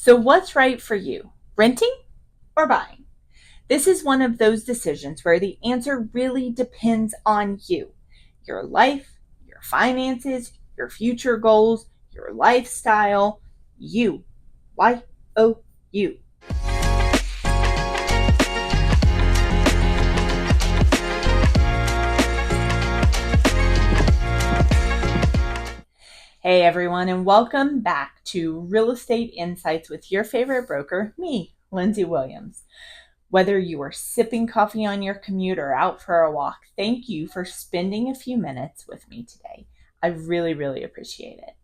So what's right for you, renting or buying? This is one of those decisions where the answer really depends on you, your life, your finances, your future goals, your lifestyle, you. Y-O-U. Hey everyone, and welcome back to Real Estate Insights with your favorite broker, me, Lindsay Williams. Whether you are sipping coffee on your commute or out for a walk, thank you for spending a few minutes with me today. I really appreciate it.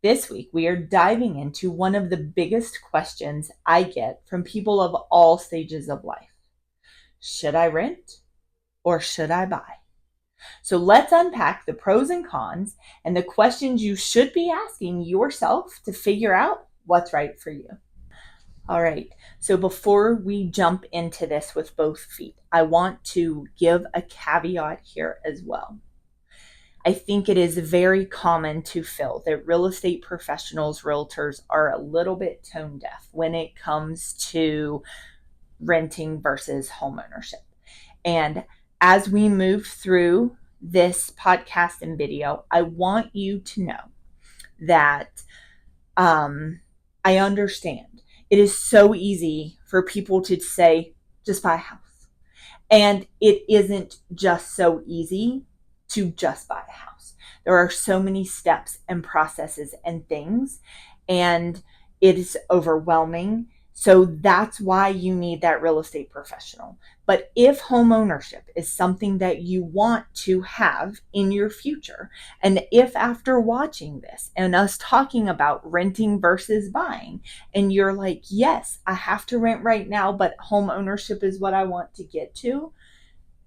This week, we are diving into one of the biggest questions I get from people of all stages of life. Should I rent or should I buy? So let's unpack the pros and cons and the questions you should be asking yourself to figure out what's right for you. All right, so before we jump into this with both feet, I want to give a caveat here as well. I think it is very common to feel that real estate professionals, realtors, are a little bit tone deaf when it comes to renting versus homeownership. And as we move through this podcast and video, I want you to know that I understand. It is so easy for people to say, just buy a house. And it isn't just so easy to just buy a house. There are so many steps and processes and things, and it is overwhelming. So that's why you need that real estate professional. But if home ownership is something that you want to have in your future, and if after watching this and us talking about renting versus buying, and you're like, yes, I have to rent right now, but home ownership is what I want to get to,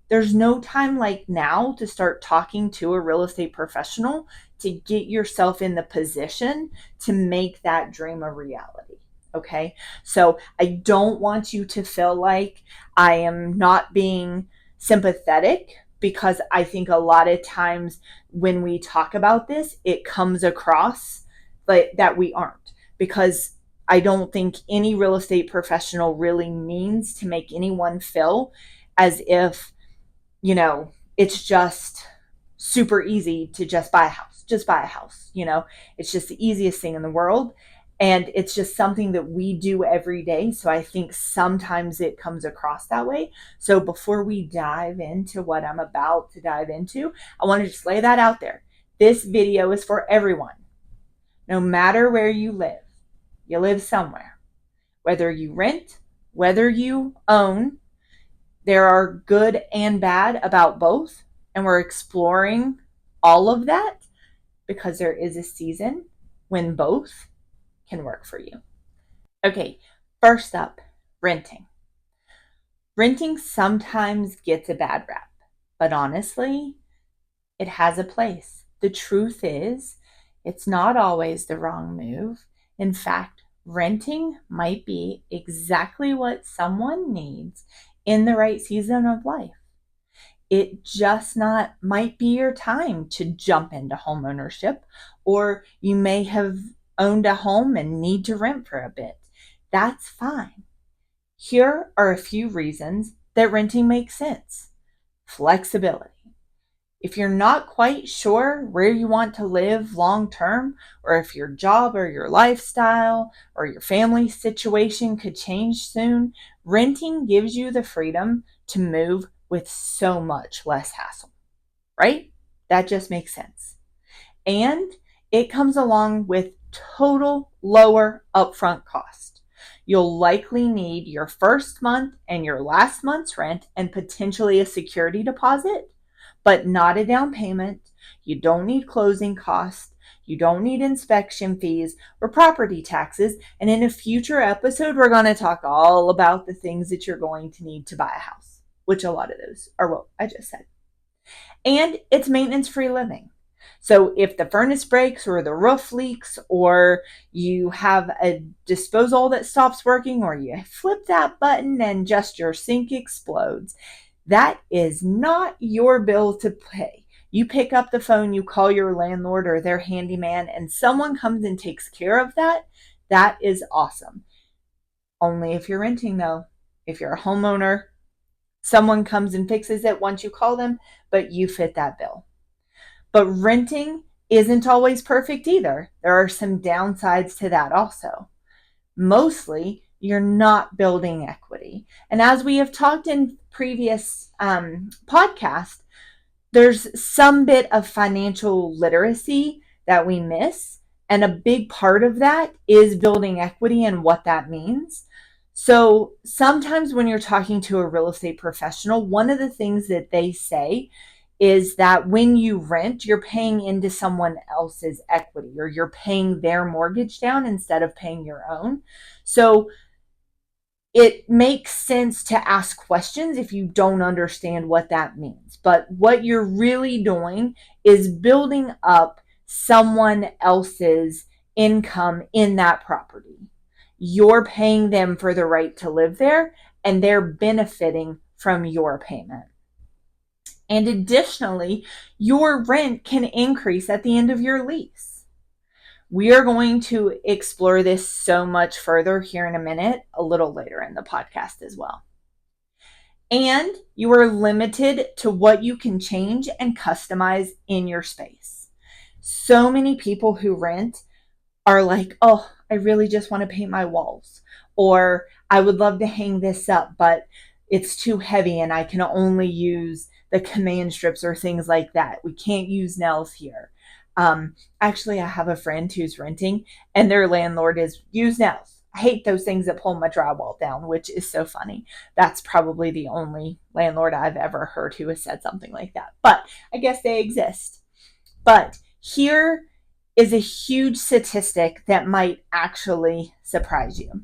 there's no time like now to start talking to a real estate professional to get yourself in the position to make that dream a reality. Okay, so I don't want you to feel like I am not being sympathetic, because I think a lot of times when we talk about this, it comes across like that we aren't, because I don't think any real estate professional really means to make anyone feel as if, it's just super easy to just buy a house. Just buy a house. It's just the easiest thing in the world. And it's just something that we do every day. So I think sometimes it comes across that way. So before we dive into what I'm about to dive into, I want to just lay that out there. This video is for everyone. No matter where you live somewhere. Whether you rent, whether you own, there are good and bad about both. And we're exploring all of that because there is a season when both can work for you. Okay, first up, renting. Renting sometimes gets a bad rap, but honestly, it has a place. The truth is, it's not always the wrong move. In fact, renting might be exactly what someone needs in the right season of life. It just might be your time to jump into home ownership, or you may have owned a home and need to rent for a bit. That's fine. Here are a few reasons that renting makes sense. Flexibility. If you're not quite sure where you want to live long term, or if your job or your lifestyle or your family situation could change soon, renting gives you the freedom to move with so much less hassle, right? That just makes sense. And it comes along with total lower upfront cost. You'll likely need your first month and your last month's rent and potentially a security deposit, but not a down payment. You don't need closing costs. You don't need inspection fees or property taxes. And in a future episode, we're going to talk all about the things that you're going to need to buy a house, which a lot of those are what I just said. And it's maintenance-free living. So if the furnace breaks or the roof leaks, or you have a disposal that stops working, or you flip that button and just your sink explodes, that is not your bill to pay. You pick up the phone, you call your landlord or their handyman, and someone comes and takes care of that. That is awesome. Only if you're renting though. If you're a homeowner, someone comes and fixes it once you call them, but you fit that bill. But renting isn't always perfect either. There are some downsides to that also. Mostly, you're not building equity. And as we have talked in previous podcasts, there's some bit of financial literacy that we miss. And a big part of that is building equity and what that means. So sometimes when you're talking to a real estate professional, one of the things that they say is that when you rent, you're paying into someone else's equity, or you're paying their mortgage down instead of paying your own. So it makes sense to ask questions if you don't understand what that means. But what you're really doing is building up someone else's income in that property. You're paying them for the right to live there, and they're benefiting from your payment. And additionally, your rent can increase at the end of your lease. We are going to explore this so much further here in a minute, a little later in the podcast as well. And you are limited to what you can change and customize in your space. So many people who rent are like, oh, I really just want to paint my walls, or I would love to hang this up, but it's too heavy and I can only use the command strips or things like that. We can't use nails here. Actually, I have a friend who's renting and their landlord is use nails. I hate those things that pull my drywall down, which is so funny. That's probably the only landlord I've ever heard who has said something like that, but I guess they exist. But here is a huge statistic that might actually surprise you.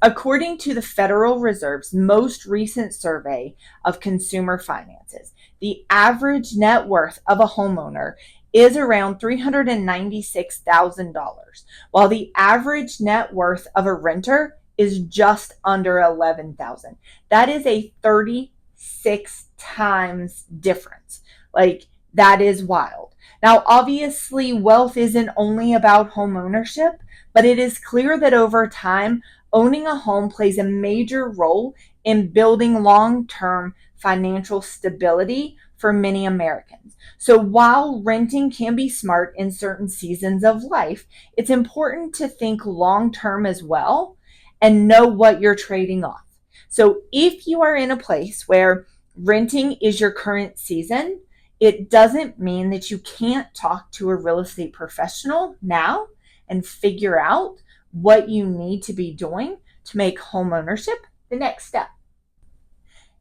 According to the Federal Reserve's most recent survey of consumer finances, the average net worth of a homeowner is around $396,000, while the average net worth of a renter is just under $11,000. That is a 36 times difference. Like, that is wild. Now, obviously, wealth isn't only about home ownership, but it is clear that over time, owning a home plays a major role in building long-term financial stability for many Americans. So while renting can be smart in certain seasons of life, it's important to think long-term as well and know what you're trading off. So if you are in a place where renting is your current season, it doesn't mean that you can't talk to a real estate professional now and figure out what you need to be doing to make home ownership the next step.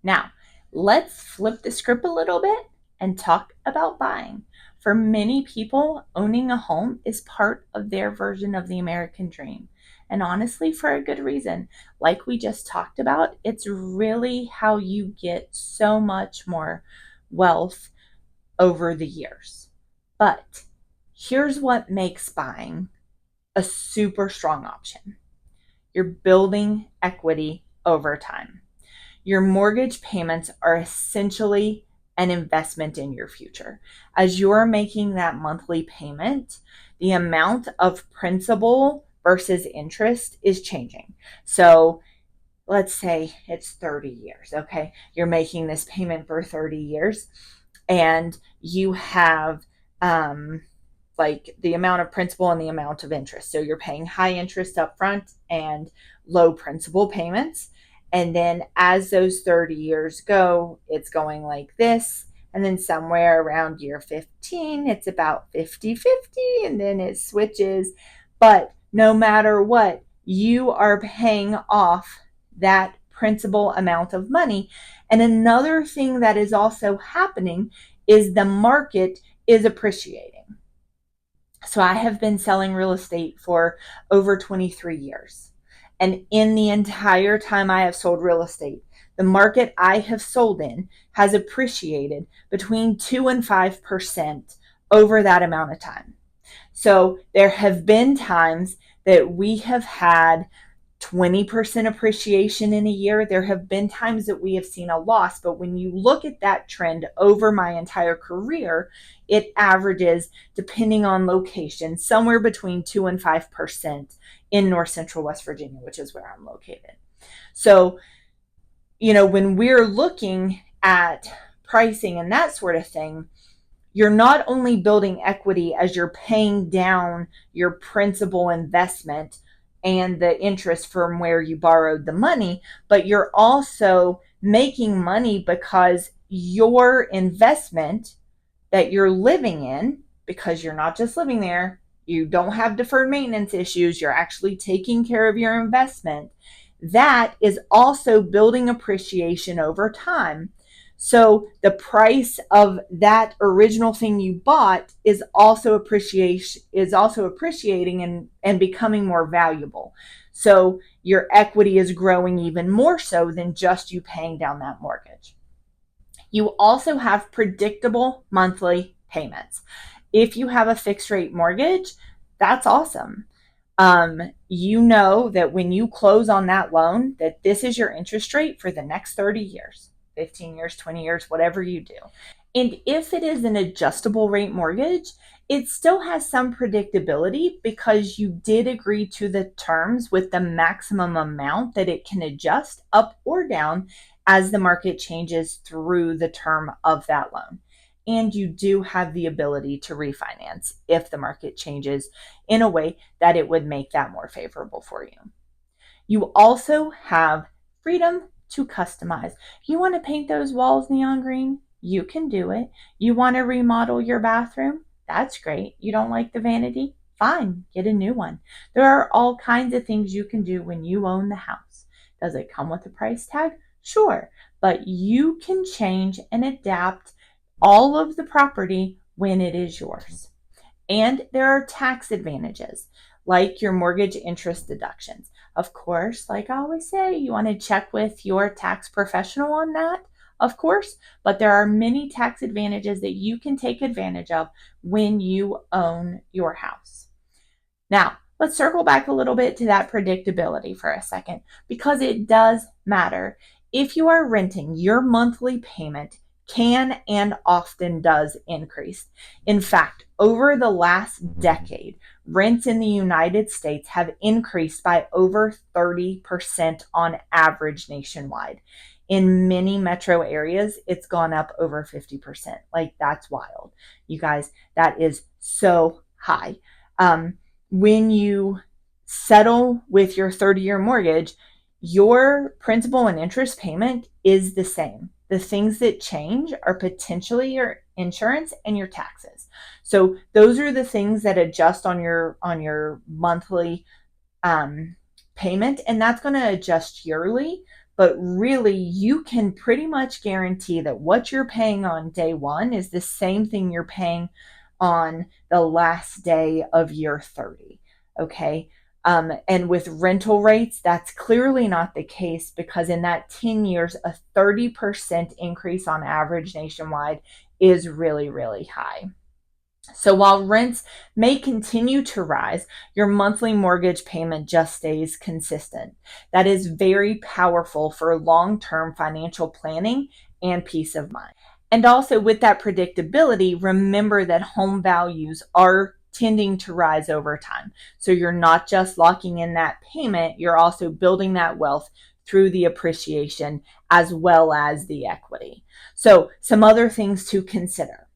Now, let's flip the script a little bit and talk about buying. For many people, owning a home is part of their version of the American dream. And honestly, for a good reason. Like we just talked about, it's really how you get so much more wealth over the years. But here's what makes buying a super strong option. You're building equity over time. Your mortgage payments are essentially an investment in your future. As you're making that monthly payment, the amount of principal versus interest is changing. So let's say it's 30 years, okay? You're making this payment for 30 years and you have like the amount of principal and the amount of interest. So you're paying high interest up front and low principal payments. And then as those 30 years go, it's going like this. And then somewhere around year 15, it's about 50-50, and then it switches. But no matter what, you are paying off that principal amount of money. And another thing that is also happening is the market is appreciating. So I have been selling real estate for over 23 years. And in the entire time I have sold real estate, the market I have sold in has appreciated between 2 and 5% over that amount of time. So there have been times that we have had 20% appreciation in a year. There have been times that we have seen a loss, but when you look at that trend over my entire career, it averages, depending on location, somewhere between 2 and 5% in North Central West Virginia, which is where I'm located. So, when we're looking at pricing and that sort of thing, you're not only building equity as you're paying down your principal investment and the interest from where you borrowed the money, but you're also making money because your investment that you're living in, because you're not just living there, you don't have deferred maintenance issues, you're actually taking care of your investment, that is also building appreciation over time. So the price of that original thing you bought is also appreciating and becoming more valuable. So your equity is growing even more so than just you paying down that mortgage. You also have predictable monthly payments. If you have a fixed rate mortgage, that's awesome. You know that when you close on that loan, that this is your interest rate for the next 30 years, 15 years, 20 years, whatever you do. And if it is an adjustable rate mortgage, it still has some predictability because you did agree to the terms with the maximum amount that it can adjust up or down as the market changes through the term of that loan. And you do have the ability to refinance if the market changes in a way that it would make that more favorable for you. You also have freedom to customize. You want to paint those walls neon green? You can do it. You want to remodel your bathroom? That's great. You don't like the vanity? Fine, get a new one. There are all kinds of things you can do when you own the house. Does it come with a price tag? Sure, but you can change and adapt all of the property when it is yours. And there are tax advantages, like your mortgage interest deductions. Of course, like I always say, you want to check with your tax professional on that, of course, but there are many tax advantages that you can take advantage of when you own your house. Now, let's circle back a little bit to that predictability for a second, because it does matter. If you are renting, your monthly payment can and often does increase. In fact, over the last decade, rents in the United States have increased by over 30% on average nationwide. In many metro areas, it's gone up over 50%. Like, that's wild. You guys, that is so high. When you settle with your 30-year mortgage, your principal and interest payment is the same. The things that change are potentially your insurance and your taxes. So those are the things that adjust on your monthly payment, and that's going to adjust yearly. But really, you can pretty much guarantee that what you're paying on day one is the same thing you're paying on the last day of year 30. Okay. And with rental rates, that's clearly not the case, because in that 10 years, a 30% increase on average nationwide is really, really high. So while rents may continue to rise, your monthly mortgage payment just stays consistent. That is very powerful for long-term financial planning and peace of mind. And also, with that predictability, remember that home values are tending to rise over time. So you're not just locking in that payment, you're also building that wealth through the appreciation as well as the equity. So some other things to consider.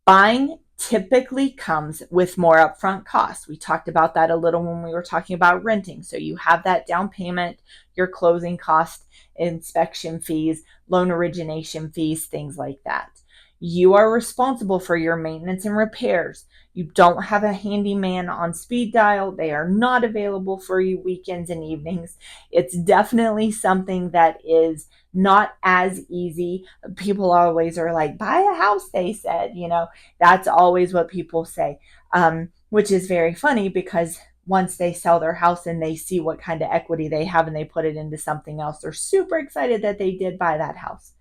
Buying typically comes with more upfront costs. We talked about that a little when we were talking about renting. So you have that down payment, your closing cost, inspection fees, loan origination fees, things like that. You are responsible for your maintenance and repairs. You don't have a handyman on speed dial. They are not available for you weekends and evenings. It's definitely something that is not as easy. People always are like, buy a house, they said, that's always what people say, which is very funny, because once they sell their house and they see what kind of equity they have and they put it into something else, they're super excited that they did buy that house.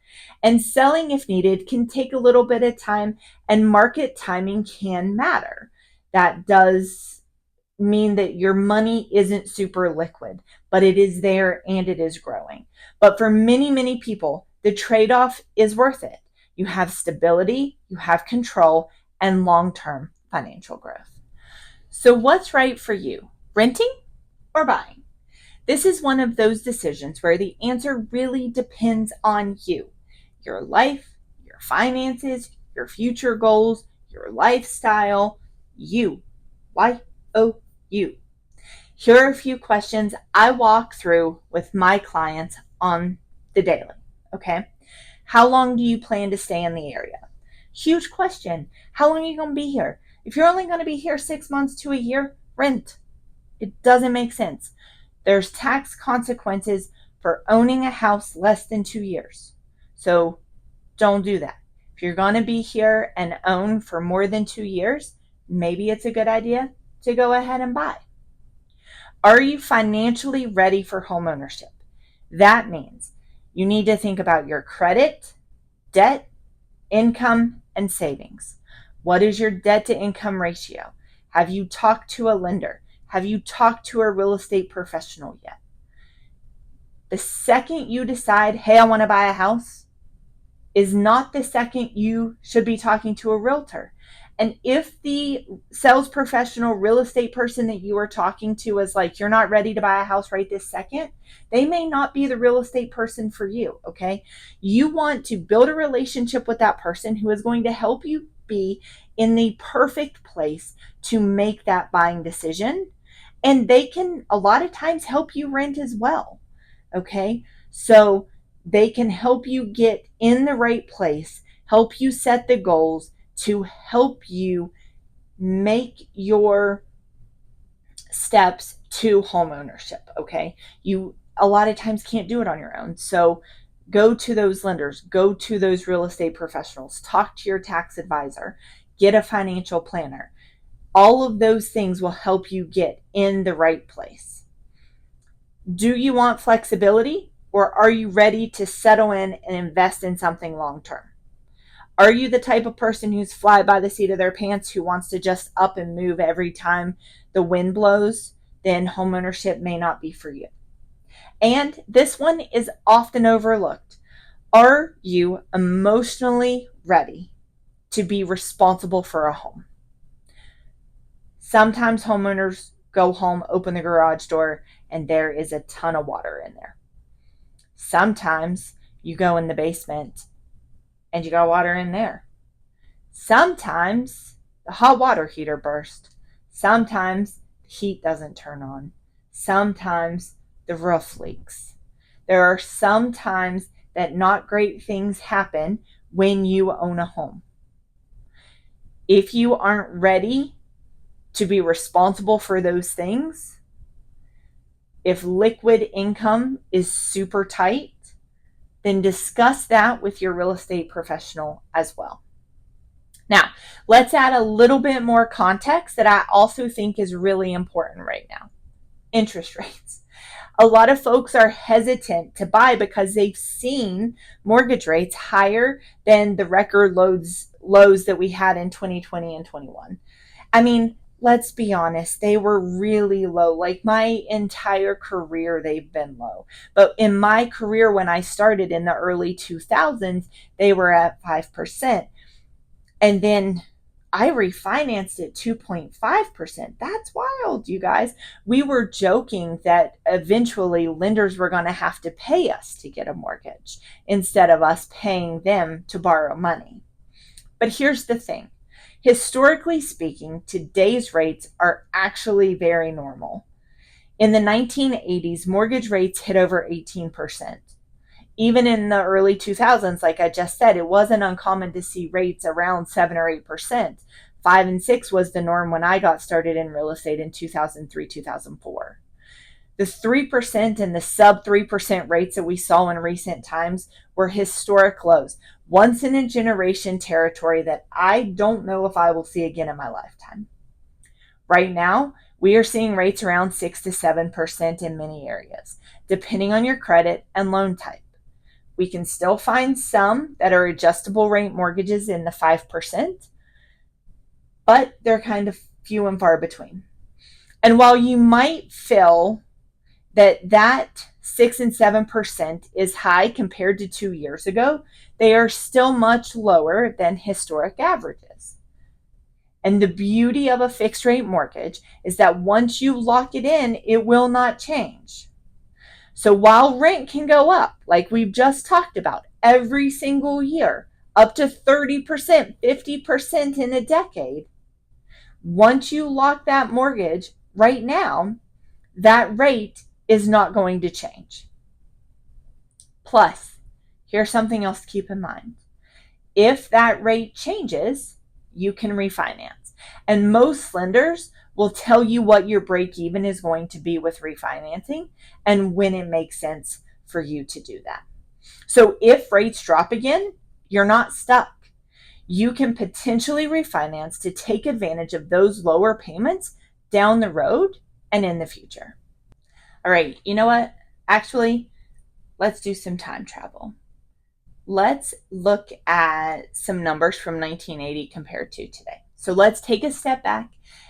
And selling, if needed, can take a little bit of time, and market timing can matter. That does mean that your money isn't super liquid, but it is there and it is growing. But for many, many people, the trade-off is worth it. You have stability, you have control, and long-term financial growth. So what's right for you, renting or buying? This is one of those decisions where the answer really depends on you, your life, your finances, your future goals, your lifestyle, you. YOU. Here are a few questions I walk through with my clients on the daily. Okay. How long do you plan to stay in the area? Huge question. How long are you going to be here? If you're only going to be here 6 months to a year, rent. It doesn't make sense. There's tax consequences for owning a house less than 2 years. So don't do that. If you're going to be here and own for more than 2 years, maybe it's a good idea to go ahead and buy. Are you financially ready for homeownership? That means you need to think about your credit, debt, income, and savings. What is your debt to income ratio? Have you talked to a lender? Have you talked to a real estate professional yet? The second you decide, hey, I want to buy a house, is not the second you should be talking to a realtor. And if the sales professional, real estate person that you are talking to is like, you're not ready to buy a house right this second, they may not be the real estate person for you, okay? You want to build a relationship with that person who is going to help you be in the perfect place to make that buying decision. And they can, a lot of times, help you rent as well, okay? So they can help you get in the right place, help you set the goals, to help you make your steps to homeownership, okay? You a lot of times can't do it on your own. So go to those lenders, go to those real estate professionals, talk to your tax advisor, get a financial planner. All of those things will help you get in the right place. Do you want flexibility, or are you ready to settle in and invest in something long term? Are you the type of person who's fly by the seat of their pants, who wants to just up and move every time the wind blows? Then homeownership may not be for you. And this one is often overlooked. Are you emotionally ready to be responsible for a home? Sometimes homeowners go home, open the garage door, and there is a ton of water in there. Sometimes you go in the basement and you got water in there. Sometimes the hot water heater burst. Sometimes the heat doesn't turn on. Sometimes the roof leaks. There are some times that not great things happen when you own a home. If you aren't ready to be responsible for those things, if liquid income is super tight, then discuss that with your real estate professional as well. Now, let's add a little bit more context that I also think is really important right now. Interest rates. A lot of folks are hesitant to buy because they've seen mortgage rates higher than the record lows that we had in 2020 and 21. I mean, let's be honest, they were really low. Like my entire career, they've been low. But in my career, when I started in the early 2000s, they were at 5%. And then I refinanced at 2.5%. That's wild, you guys. We were joking that eventually lenders were going to have to pay us to get a mortgage instead of us paying them to borrow money. But here's the thing. Historically speaking, today's rates are actually very normal. In the 1980s, mortgage rates hit over 18%. Even in the early 2000s, like I just said, it wasn't uncommon to see rates around 7 or 8%. 5 and 6 was the norm when I got started in real estate in 2003, 2004. The 3% and the sub 3% rates that we saw in recent times were historic lows, once in a generation territory that I don't know if I will see again in my lifetime. Right now, we are seeing rates around 6 to 7% in many areas, depending on your credit and loan type. We can still find some that are adjustable rate mortgages in the 5%, but they're kind of few and far between. And while you might feel that 6 and 7% is high compared to 2 years ago, they are still much lower than historic averages. And the beauty of a fixed rate mortgage is that once you lock it in, it will not change. So while rent can go up, like we've just talked about, every single year, up to 30%, 50% in a decade, once you lock that mortgage right now, that rate is not going to change. Plus, here's something else to keep in mind. If that rate changes, you can refinance. And most lenders will tell you what your break even is going to be with refinancing and when it makes sense for you to do that. So if rates drop again, you're not stuck. You can potentially refinance to take advantage of those lower payments down the road and in the future. All right, you know what? Actually, let's do some time travel. Let's look at some numbers from 1980 compared to today. So let's take a step back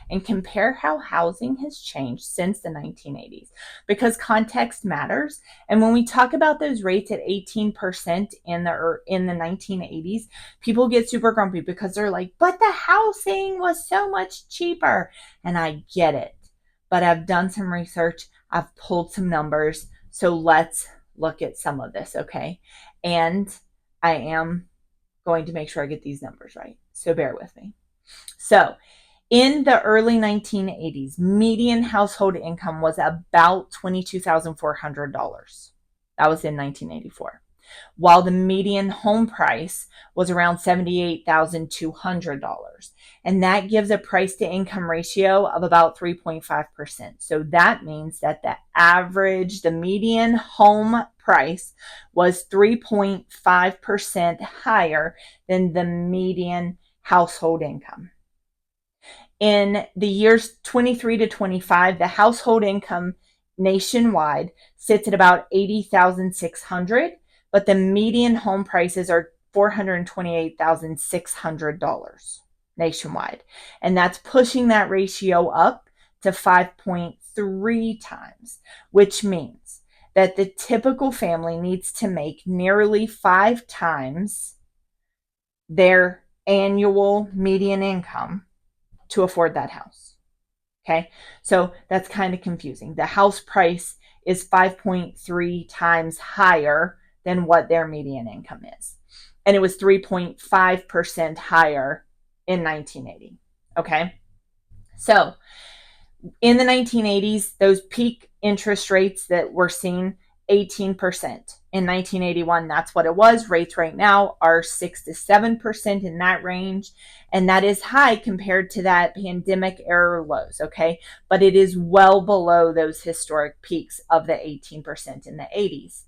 and compare how housing has changed since the 1980s, because context matters. And when we talk about those rates at 18% in the 1980s, people get super grumpy because they're like, but the housing was so much cheaper. And I get it, but I've done some research, I've pulled some numbers. So let's look at some of this, okay? And I am going to make sure I get these numbers right. So bear with me. So in the early 1980s, median household income was about $22,400. That was in 1984. While the median home price was around $78,200. And that gives a price to income ratio of about 3.5%. So that means that the median home price was 3.5% higher than the median household income. In the years 23 to 25, the household income nationwide sits at about $80,600, but the median home prices are $428,600 nationwide. And that's pushing that ratio up to 5.3 times, which means that the typical family needs to make nearly 5 times their annual median income to afford that house. Okay, so that's kind of confusing. The house price is 5.3 times higher than what their median income is. And it was 3.5% higher in 1980. Okay, so in the 1980s, those peak interest rates that we're seeing, 18%. In 1981, that's what it was. Rates right now are 6 to 7% in that range. And that is high compared to that pandemic era lows, okay? But it is well below those historic peaks of the 18% in the 80s.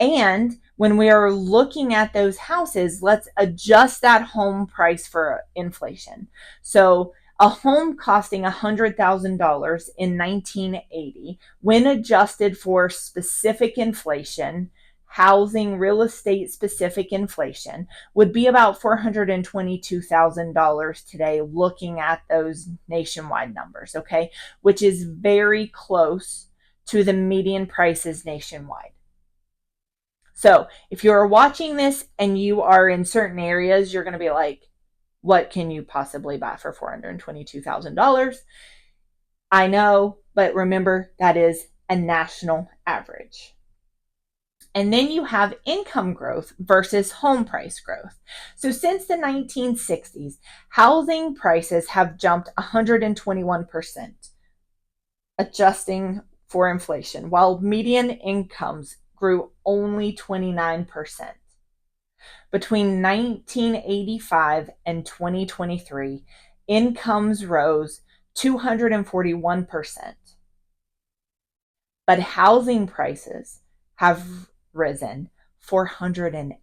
And when we are looking at those houses, let's adjust that home price for inflation. So a home costing $100,000 in 1980, when adjusted for specific inflation, housing, real estate specific inflation, would be about $422,000 today, looking at those nationwide numbers, okay? Which is very close to the median prices nationwide. So if you're watching this and you are in certain areas, you're going to be like, what can you possibly buy for $422,000? I know, but remember, that is a national average. And then you have income growth versus home price growth. So since the 1960s, housing prices have jumped 121%, adjusting for inflation, while median incomes grew only 29%. Between 1985 and 2023, incomes rose 241%. But housing prices have risen 408%.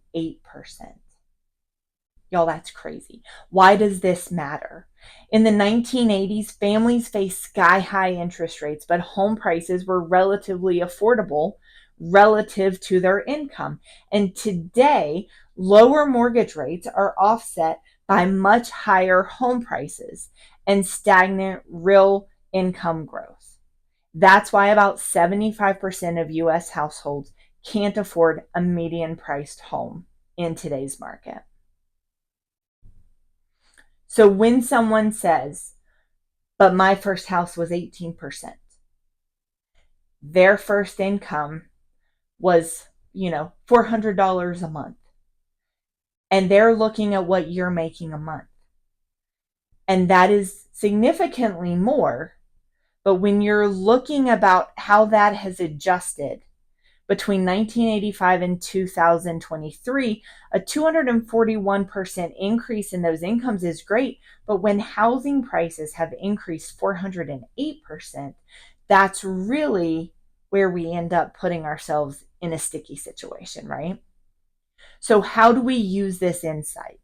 Y'all, that's crazy. Why does this matter? In the 1980s, families faced sky-high interest rates, but home prices were relatively affordable relative to their income. And today, lower mortgage rates are offset by much higher home prices and stagnant real income growth. That's why about 75% of U.S. households can't afford a median-priced home in today's market. So when someone says, but my first house was 18%, their first income was, $400 a month. And they're looking at what you're making a month. And that is significantly more. But when you're looking about how that has adjusted between 1985 and 2023, a 241% increase in those incomes is great. But when housing prices have increased 408%, that's really where we end up putting ourselves in a sticky situation, right? So how do we use this insight?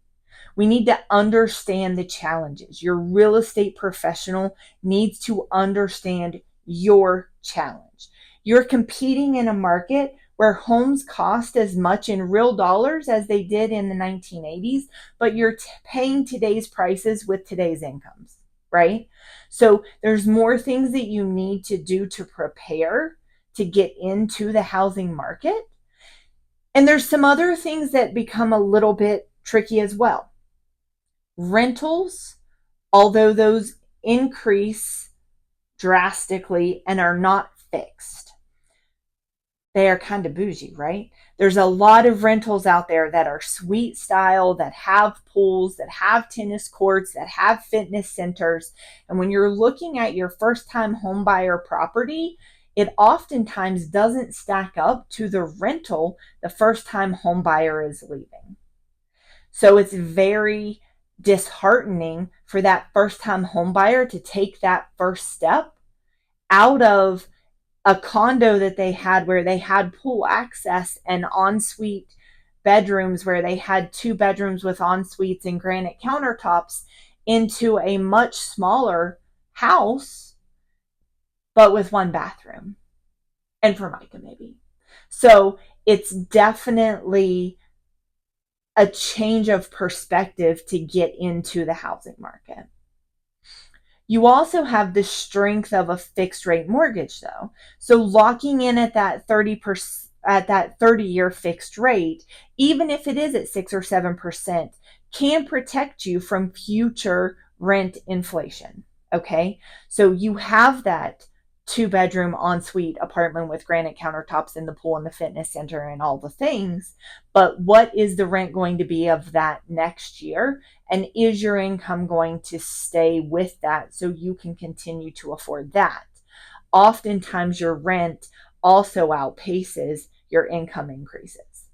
We need to understand the challenges. Your real estate professional needs to understand your challenge. You're competing in a market where homes cost as much in real dollars as they did in the 1980s, but you're paying today's prices with today's incomes, right? So there's more things that you need to do to prepare to get into the housing market. And there's some other things that become a little bit tricky as well. Rentals, although those increase drastically and are not fixed, they are kind of bougie, right? There's a lot of rentals out there that are suite style, that have pools, that have tennis courts, that have fitness centers. And when you're looking at your first time home buyer property, it oftentimes doesn't stack up to the rental the first time home buyer is leaving. So it's very disheartening for that first time home buyer to take that first step out of a condo that they had where they had pool access and ensuite bedrooms, where they had 2 bedrooms with en-suites and granite countertops, into a much smaller house, but with 1 bathroom and Formica maybe. So it's definitely a change of perspective to get into the housing market. You also have the strength of a fixed rate mortgage though. So locking in at that 30-year fixed rate, even if it is at 6 or 7%, can protect you from future rent inflation. Okay. So you have that 2-bedroom ensuite apartment with granite countertops in the pool and the fitness center and all the things. But what is the rent going to be of that next year? And is your income going to stay with that so you can continue to afford that? Oftentimes your rent also outpaces your income increases.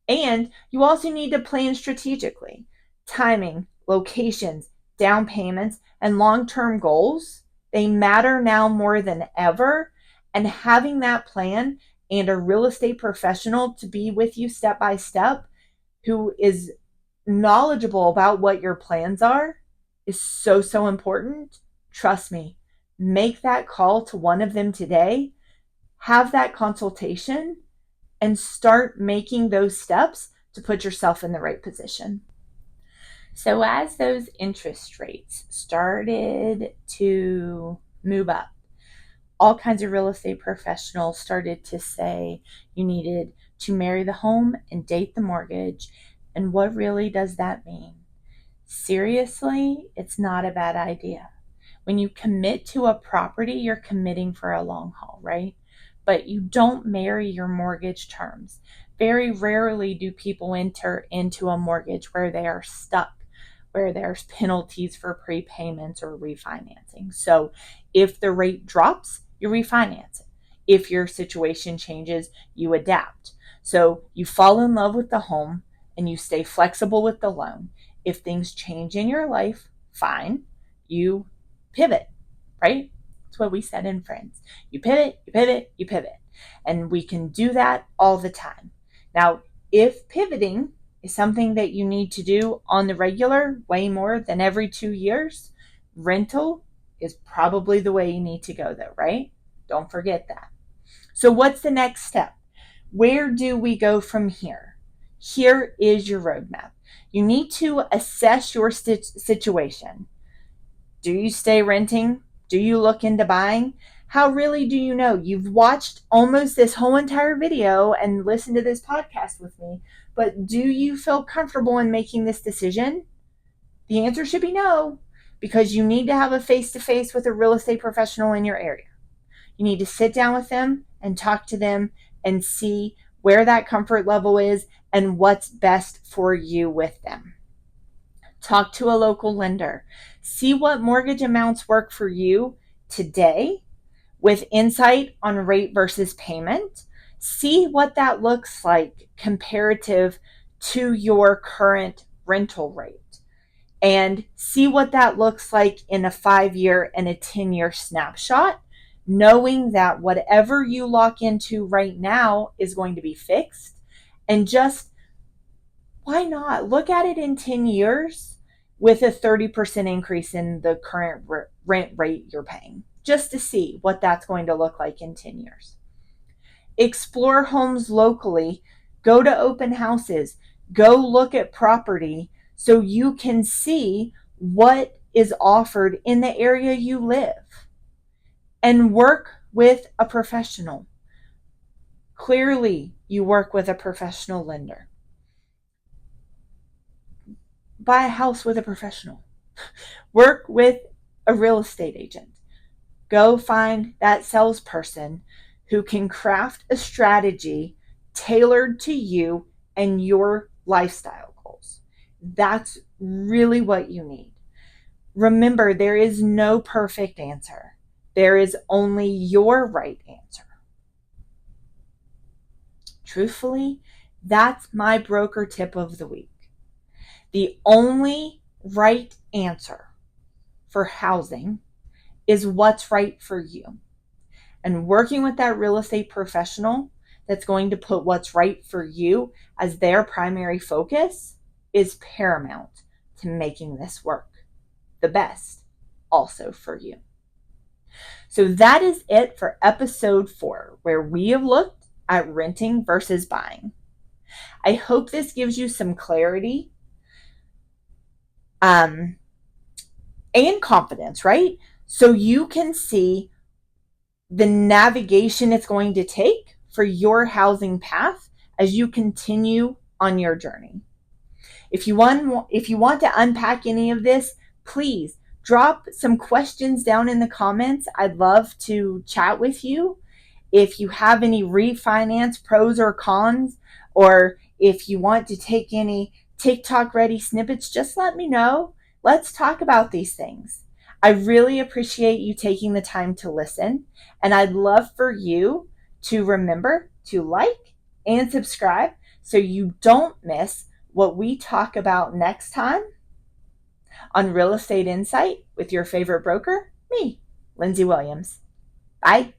And you also need to plan strategically. Timing, locations, down payments, and long-term goals, they matter now more than ever. And having that plan and a real estate professional to be with you step by step, who is knowledgeable about what your plans are, is so, so important. Trust me, make that call to one of them today, have that consultation, and start making those steps to put yourself in the right position. So as those interest rates started to move up, all kinds of real estate professionals started to say you needed to marry the home and date the mortgage. And what really does that mean? Seriously, it's not a bad idea. When you commit to a property, you're committing for a long haul, right? But you don't marry your mortgage terms. Very rarely do people enter into a mortgage where they are stuck, where there's penalties for prepayments or refinancing. So if the rate drops, you refinance it. If your situation changes, you adapt. So you fall in love with the home and you stay flexible with the loan. If things change in your life, fine, you pivot, right? That's what we said in Friends. You pivot, you pivot, you pivot. And we can do that all the time. Now, if pivoting is something that you need to do on the regular, way more than every 2 years, rental is probably the way you need to go though, right? Don't forget that. So what's the next step? Where do we go from here? Here is your roadmap. You need to assess your situation. Do you stay renting? Do you look into buying? How really do you know? You've watched almost this whole entire video and listened to this podcast with me, but do you feel comfortable in making this decision? The answer should be no, because you need to have a face-to-face with a real estate professional in your area. You need to sit down with them and talk to them and see where that comfort level is and what's best for you with them. Talk to a local lender. See what mortgage amounts work for you today with insight on rate versus payment. See what that looks like comparative to your current rental rate. And see what that looks like in a 5-year and a 10-year snapshot, knowing that whatever you lock into right now is going to be fixed. And just, why not look at it in 10 years with a 30% increase in the current rent rate you're paying, just to see what that's going to look like in 10 years. Explore homes locally, go to open houses, go look at property so you can see what is offered in the area you live, and work with a professional. Clearly, you work with a professional lender. Buy a house with a professional. Work with a real estate agent. Go find that salesperson who can craft a strategy tailored to you and your lifestyle goals. That's really what you need. Remember, there is no perfect answer. There is only your right answer. Truthfully, that's my broker tip of the week. The only right answer for housing is what's right for you. And working with that real estate professional that's going to put what's right for you as their primary focus is paramount to making this work the best also for you. So that is it for episode 4, where we have looked at renting versus buying. I hope this gives you some clarity and confidence, right? So you can see the navigation it's going to take for your housing path as you continue on your journey. If you want to unpack any of this, please drop some questions down in the comments. I'd love to chat with you. If you have any refinance pros or cons, or if you want to take any TikTok ready snippets, just let me know. Let's talk about these things. I really appreciate you taking the time to listen, and I'd love for you to remember to like and subscribe so you don't miss what we talk about next time on Real Estate Insight with your favorite broker, me, Lindsay Williams. Bye.